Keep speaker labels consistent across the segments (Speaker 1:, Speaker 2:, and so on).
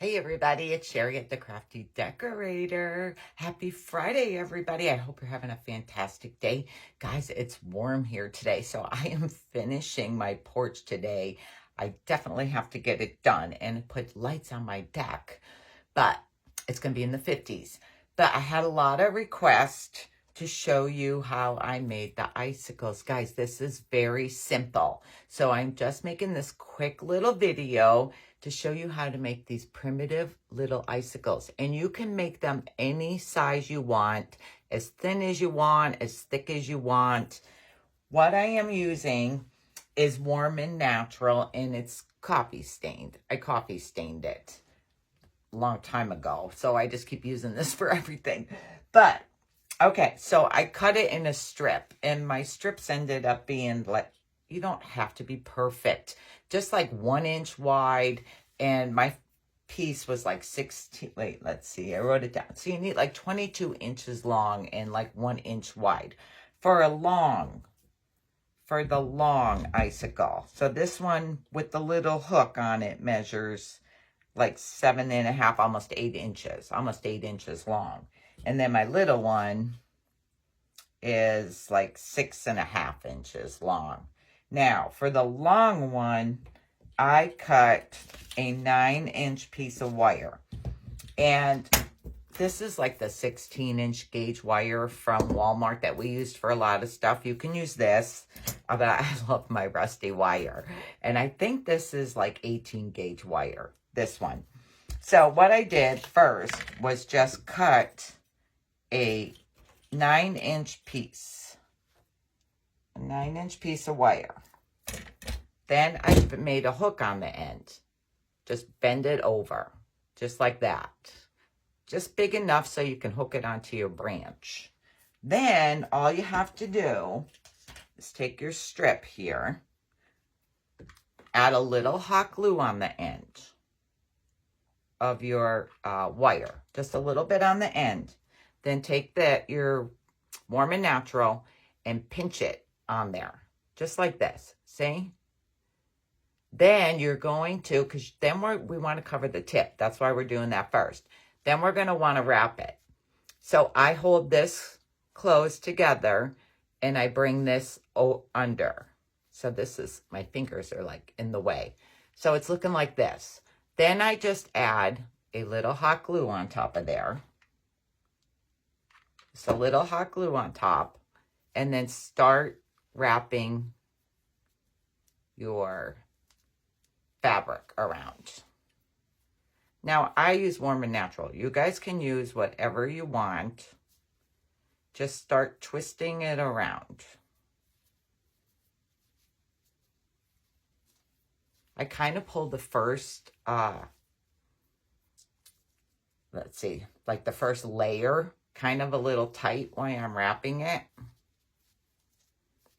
Speaker 1: Hey everybody, it's Sherry at the Crafty Decorator. Happy Friday, everybody. I hope you're having a fantastic day. Guys, it's warm here today, so I am finishing my porch today. I definitely have to get it done and put lights on my deck, but it's going to be in the 50s. But I had a lot of requests to show you how I made the icicles. Guys, this is very simple. So I'm just making this quick little video to show you how to make these primitive little icicles. And you can make them any size you want, as thin as you want, as thick as you want. What I am using is Warm and Natural, and it's coffee stained. I coffee stained it a long time ago, so I just keep using this for everything. But okay, so I cut it in a strip, and my strips ended up being like, you don't have to be perfect, just like 1 inch wide, and my piece was like 16, wait, let's see, I wrote it down. So you need like 22 inches long and like 1 inch wide for the long icicle. So this one with the little hook on it measures like 7.5, almost 8 inches long. And then my little one is like 6.5 inches long. Now, for the long one, I cut a 9-inch piece of wire. And this is like the 16-inch gauge wire from Walmart that we used for a lot of stuff. You can use this, but I love my rusty wire. And I think this is like 18 gauge wire, this one. So what I did first was just cut a 9-inch piece. A 9-inch piece of wire. Then I made a hook on the end. Just bend it over, just like that. Just big enough so you can hook it onto your branch. Then all you have to do is take your strip here, add a little hot glue on the end of your wire, just a little bit on the end. Then take your Warm and Natural and pinch it on there, just like this, see? Then you're going to, because then we want to cover the tip. That's why we're doing that first. Then we're going to want to wrap it. So I hold this closed together and I bring this under. So this is, my fingers are like in the way. So it's looking like this. Then I just add a little hot glue on top of there. Just a little hot glue on top. And then start wrapping your fabric around. Now, I use Warm and Natural. You guys can use whatever you want. Just start twisting it around. I kind of pull the first, let's see, like the first layer, kind of a little tight while I'm wrapping it.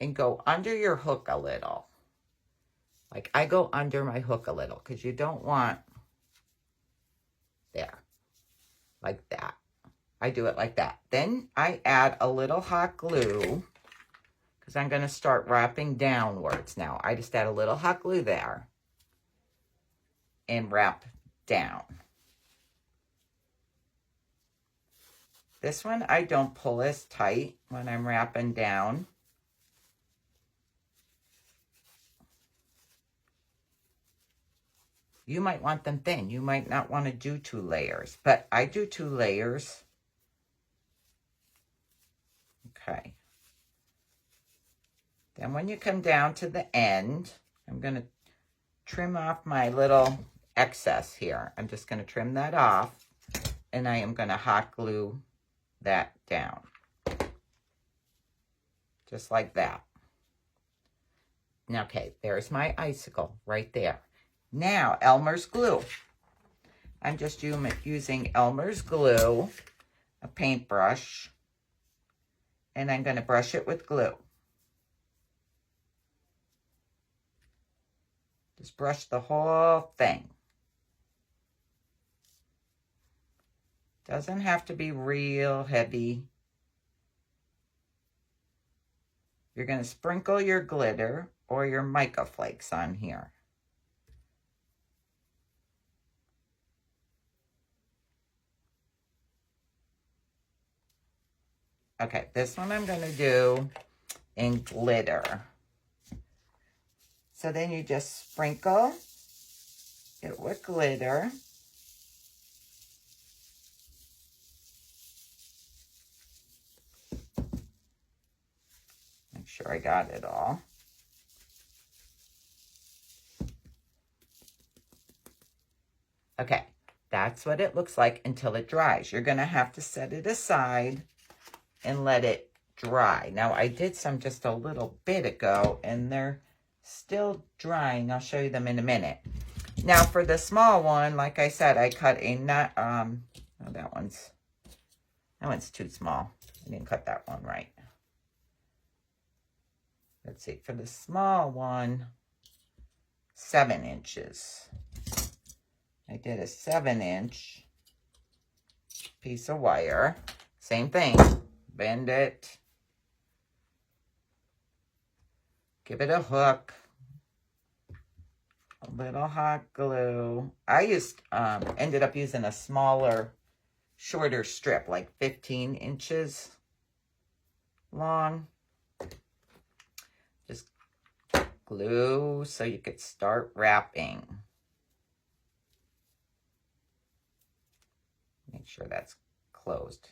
Speaker 1: And go under your hook a little. Like I go under my hook a little because you don't want, there, like that. I do it like that. Then I add a little hot glue because I'm going to start wrapping downwards now. I just add a little hot glue there and wrap down. This one I don't pull as tight when I'm wrapping down. You might want them thin. You might not want to do 2 layers, but I do 2 layers. Okay. Then when you come down to the end, I'm going to trim off my little excess here. I'm just going to trim that off, and I am going to hot glue that down. Just like that. Now, okay, there's my icicle right there. Now, Elmer's glue. I'm just using Elmer's glue, a paintbrush, and I'm going to brush it with glue. Just brush the whole thing. Doesn't have to be real heavy. You're going to sprinkle your glitter or your mica flakes on here. Okay, this one I'm going to do in glitter. So then you just sprinkle it with glitter. Make sure I got it all. Okay, that's what it looks like until it dries. You're going to have to set it aside and let it dry. Now, I did some just a little bit ago, and they're still drying. I'll show you them in a minute. Now, for the small one, like I said, I cut a nut. Oh, that one's too small. I didn't cut that one right. Let's see. For the small one, 7 inches. I did a 7-inch piece of wire. Same thing. Bend it. Give it a hook. A little hot glue. I ended up using a smaller, shorter strip, like 15 inches long. Just glue so you could start wrapping. Make sure that's closed.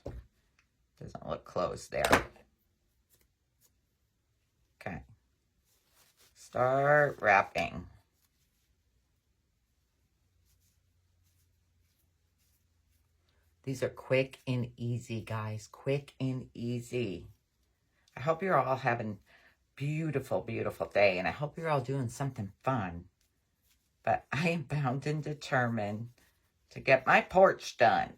Speaker 1: Doesn't look closed there. Okay. Start wrapping. These are quick and easy, guys. Quick and easy. I hope you're all having a beautiful, beautiful day, and I hope you're all doing something fun. But I am bound and determined to get my porch done.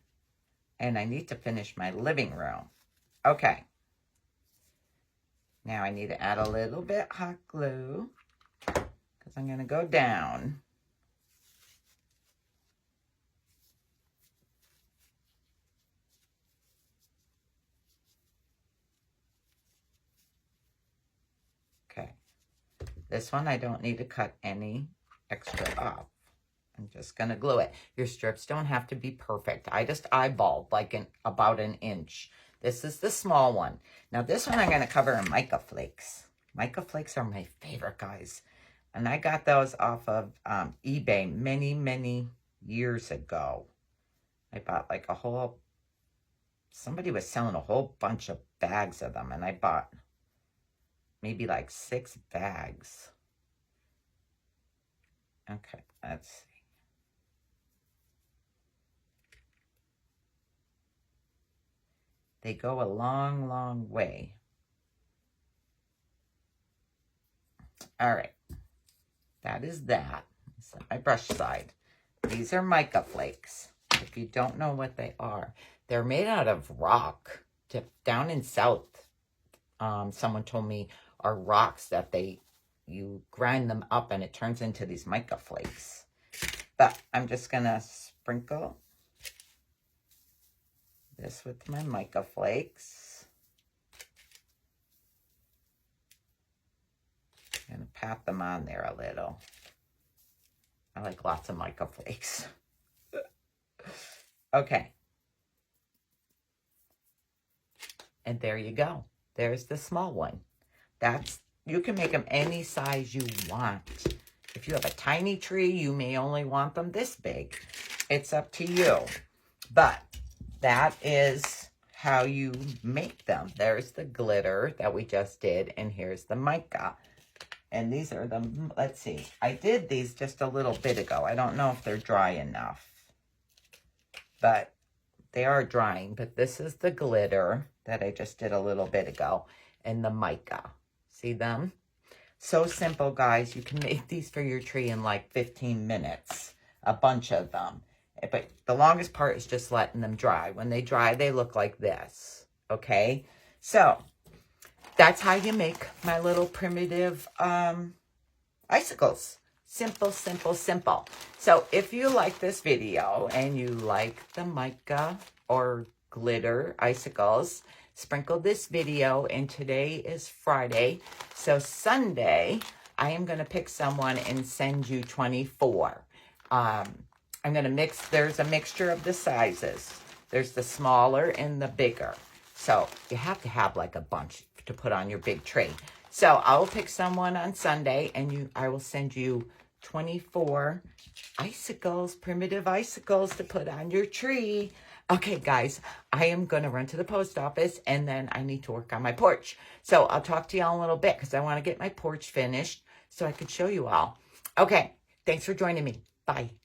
Speaker 1: And I need to finish my living room. Okay. Now I need to add a little bit hot glue because I'm going to go down. Okay. This one I don't need to cut any extra off. I'm just going to glue it. Your strips don't have to be perfect. I just eyeballed like about an inch. This is the small one. Now this one I'm going to cover in mica flakes. Mica flakes are my favorite, guys. And I got those off of eBay many, many years ago. I bought like somebody was selling a whole bunch of bags of them. And I bought maybe like 6 bags. Okay, let's see. They go a long, long way. All right. That is that. Set my brush side. These are mica flakes. If you don't know what they are, they're made out of rock. Down in South, someone told me are rocks that you grind them up and it turns into these mica flakes. But I'm just going to sprinkle this with my mica flakes. I'm going to pat them on there a little. I like lots of mica flakes. Okay. And there you go. There's the small one. You can make them any size you want. If you have a tiny tree, you may only want them this big. It's up to you. But that is how you make them. There's the glitter that we just did, and here's the mica. And these are let's see. I did these just a little bit ago. I don't know if they're dry enough. But they are drying. But this is the glitter that I just did a little bit ago. And the mica. See them? So simple, guys. You can make these for your tree in like 15 minutes. A bunch of them. But the longest part is just letting them dry. When they dry, they look like this. Okay? So, that's how you make my little primitive icicles. Simple, simple, simple. So, if you like this video and you like the mica or glitter icicles, sprinkle this video. And today is Friday. So, Sunday, I am going to pick someone and send you 24. I'm going to there's a mixture of the sizes. There's the smaller and the bigger. So you have to have like a bunch to put on your big tree. So I will pick someone on Sunday, and I will send you 24 icicles, primitive icicles to put on your tree. Okay, guys, I am going to run to the post office, and then I need to work on my porch. So I'll talk to y'all in a little bit because I want to get my porch finished so I could show you all. Okay, thanks for joining me. Bye.